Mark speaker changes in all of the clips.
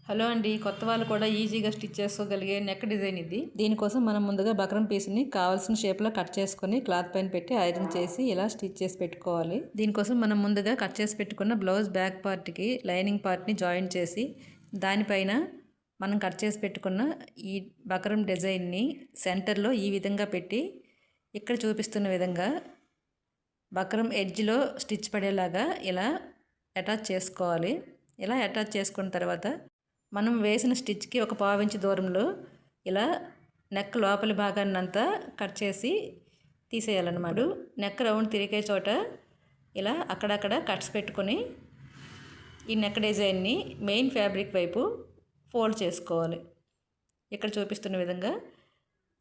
Speaker 1: Hello అండి, కొత్త వాళ్ళు కూడా ఈజీగా స్టిచ్ చేసుకోగలిగే నెక్ డిజైన్ ఇది. దీనికోసం మనం ముందుగా బక్రం పీస్ని కావాల్సిన షేప్లో కట్ చేసుకొని క్లాత్ పైన పెట్టి ఐరన్ చేసి ఇలా స్టిచ్ చేసి పెట్టుకోవాలి. దీనికోసం మనం ముందుగా కట్ చేసి పెట్టుకున్న బ్లౌజ్ బ్యాక్ పార్ట్కి లైనింగ్ పార్ట్ని జాయిన్ చేసి దానిపైన మనం కట్ చేసి పెట్టుకున్న ఈ బక్రం డిజైన్ని సెంటర్లో ఈ విధంగా పెట్టి ఇక్కడ చూపిస్తున్న విధంగా బక్రం ఎడ్జ్లో స్టిచ్ పడేలాగా ఇలా అటాచ్ చేసుకోవాలి. ఇలా అటాచ్ చేసుకున్న తర్వాత మనం వేసిన స్టిచ్కి ఒక పావించి దూరంలో ఇలా నెక్ లోపలి భాగాన్ని అంతా కట్ చేసి తీసేయాలన్నమాట. నెక్ రౌండ్ తిరిగే చోట ఇలా అక్కడక్కడ కట్స్ పెట్టుకొని ఈ నెక్ డిజైన్ని మెయిన్ ఫ్యాబ్రిక్ వైపు ఫోల్డ్ చేసుకోవాలి. ఇక్కడ చూపిస్తున్న విధంగా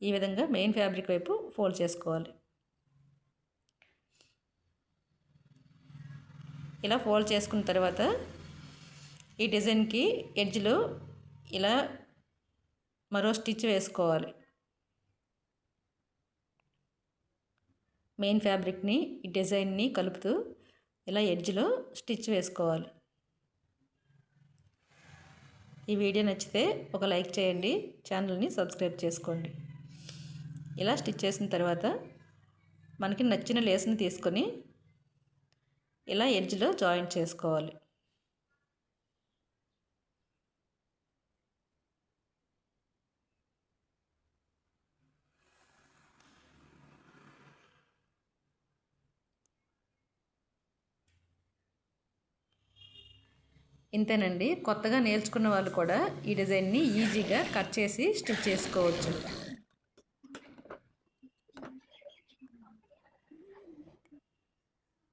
Speaker 1: ఈ విధంగా మెయిన్ ఫ్యాబ్రిక్ వైపు ఫోల్డ్ చేసుకోవాలి. ఇలా ఫోల్డ్ చేసుకున్న తర్వాత ఈ డిజైన్కి ఎడ్జ్లో ఇలా మరో స్టిచ్ వేసుకోవాలి. మెయిన్ ఫ్యాబ్రిక్ని ఈ డిజైన్ని కలుపుతూ ఇలా ఎడ్జ్లో స్టిచ్ వేసుకోవాలి. ఈ వీడియో నచ్చితే ఒక లైక్ చేయండి, ఛానల్ని సబ్స్క్రైబ్ చేసుకోండి. ఇలా స్టిచ్ చేసిన తర్వాత మనకి నచ్చిన లేస్ని తీసుకొని ఇలా ఎడ్జ్లో జాయింట్ చేసుకోవాలి. ఇంతేనండి. కొత్తగా నేర్చుకున్న వాళ్ళు కూడా ఈ డిజైన్ని ఈజీగా కట్ చేసి స్టిచ్ చేసుకోవచ్చు.